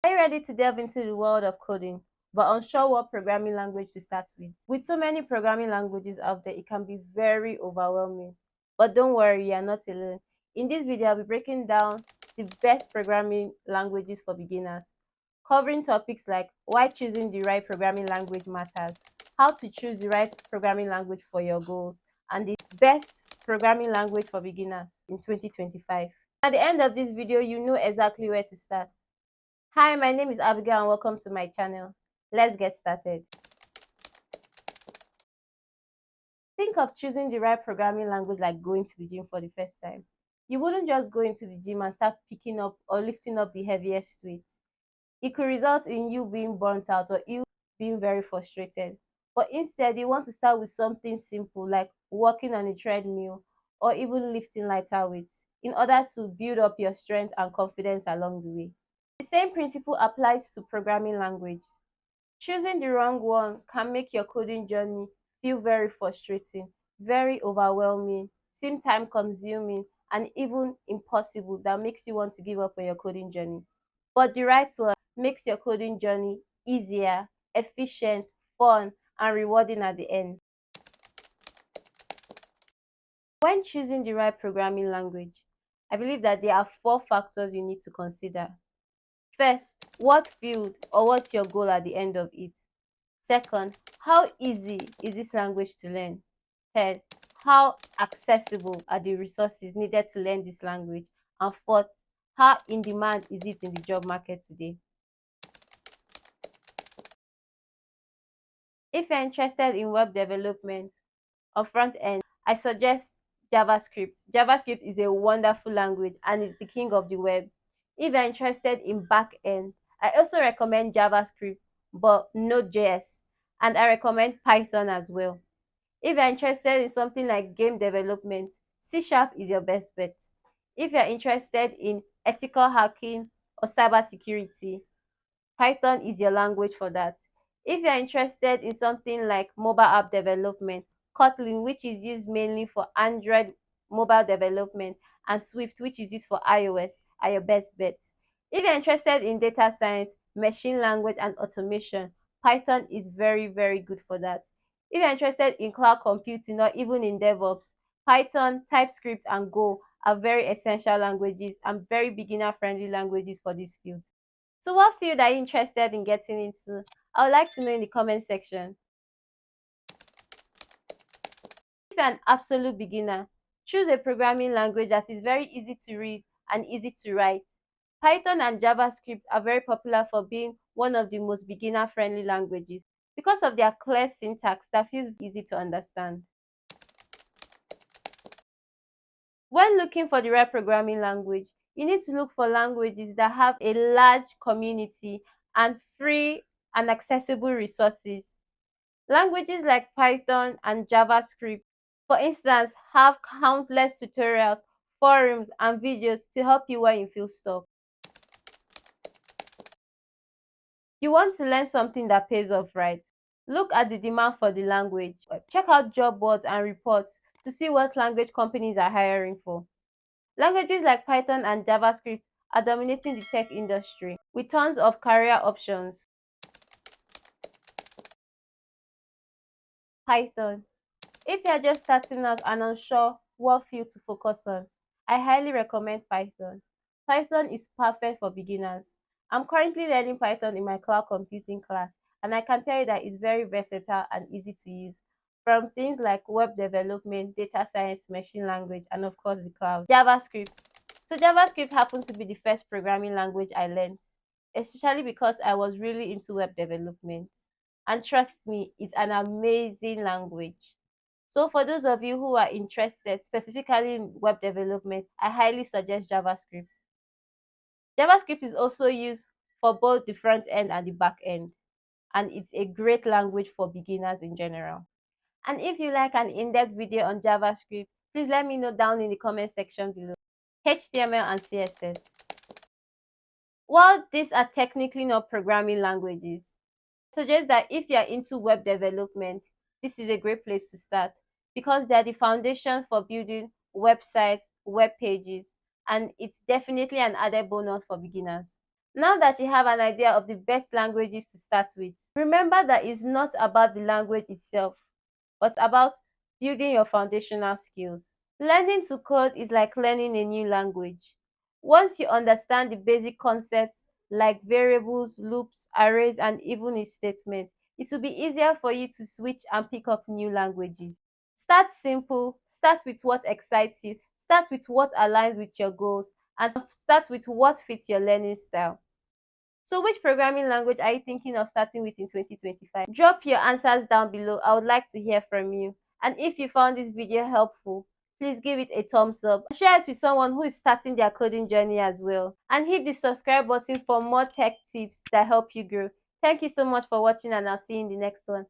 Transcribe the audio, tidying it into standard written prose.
Are you ready to delve into the world of coding, but unsure what programming language to start with? With so many programming languages out there, it can be very overwhelming. But don't worry, you are not alone. In this video, I'll be breaking down the best programming languages for beginners, covering topics like why choosing the right programming language matters, how to choose the right programming language for your goals, and the best programming language for beginners in 2025. At the end of this video, you know exactly where to start. Hi, my name is Abigail and welcome to my channel. Let's get started. Think of choosing the right programming language like going to the gym for the first time. You wouldn't just go into the gym and start picking up or lifting up the heaviest weights. It could result in you being burnt out or you being very frustrated. But instead, you want to start with something simple like walking on a treadmill or even lifting lighter weights in order to build up your strength and confidence along the way. The same principle applies to programming languages. Choosing the wrong one can make your coding journey feel very frustrating, very overwhelming, seem time consuming, and even impossible that makes you want to give up on your coding journey. But the right one makes your coding journey easier, efficient, fun, and rewarding at the end. When choosing the right programming language, I believe that there are four factors you need to consider. First, what field or what's your goal at the end of it? Second, how easy is this language to learn? Third, how accessible are the resources needed to learn this language? And fourth, how in demand is it in the job market today? If you're interested in web development or front end, I suggest JavaScript. JavaScript is a wonderful language and is the king of the web. If you're interested in back end, I also recommend JavaScript but Node.js, and I recommend Python as well. If you're interested in something like game development, C# is your best bet. If you're interested in ethical hacking or cybersecurity, Python is your language for that. If you're interested in something like mobile app development, Kotlin, which is used mainly for Android mobile development, and Swift, which is used for iOS, are your best bets. If you're interested in data science, machine language, and automation, Python is very, very good for that. If you're interested in cloud computing or even in DevOps, Python, TypeScript, and Go are very essential languages and very beginner-friendly languages for these fields. So what field are you interested in getting into? I would like to know in the comment section. If you're an absolute beginner, choose a programming language that is very easy to read and easy to write. Python and JavaScript are very popular for being one of the most beginner-friendly languages because of their clear syntax that feels easy to understand. When looking for the right programming language, you need to look for languages that have a large community and free and accessible resources. Languages like Python and JavaScript, for instance, have countless tutorials, forums, and videos to help you when you feel stuck. You want to learn something that pays off, right? Look at the demand for the language. Check out job boards and reports to see what language companies are hiring for. Languages like Python and JavaScript are dominating the tech industry with tons of career options. Python. If you're just starting out and unsure what field to focus on, I highly recommend Python. Python is perfect for beginners. I'm currently learning Python in my cloud computing class, and I can tell you that it's very versatile and easy to use. From things like web development, data science, machine language, and of course the cloud. JavaScript. So JavaScript happened to be the first programming language I learned, especially because I was really into web development. And trust me, it's an amazing language. So for those of you who are interested specifically in web development, I highly suggest JavaScript. JavaScript is also used for both the front end and the back end, and it's a great language for beginners in general. And if you like an in-depth video on JavaScript, please let me know down in the comment section below. HTML and CSS. While these are technically not programming languages, I suggest that if you're into web development, this is a great place to start because they are the foundations for building websites, web pages, and it's definitely an added bonus for beginners. Now that you have an idea of the best languages to start with, remember that it's not about the language itself, but about building your foundational skills. Learning to code is like learning a new language. Once you understand the basic concepts like variables, loops, arrays, and even if statements, it will be easier for you to switch and pick up new languages. Start simple, start with what excites you, start with what aligns with your goals, and start with what fits your learning style. So, which programming language are you thinking of starting with in 2025? Drop your answers down below. I would like to hear from you. And if you found this video helpful, please give it a thumbs up. Share it with someone who is starting their coding journey as well. And hit the subscribe button for more tech tips that help you grow. Thank you so much for watching, and I'll see you in the next one.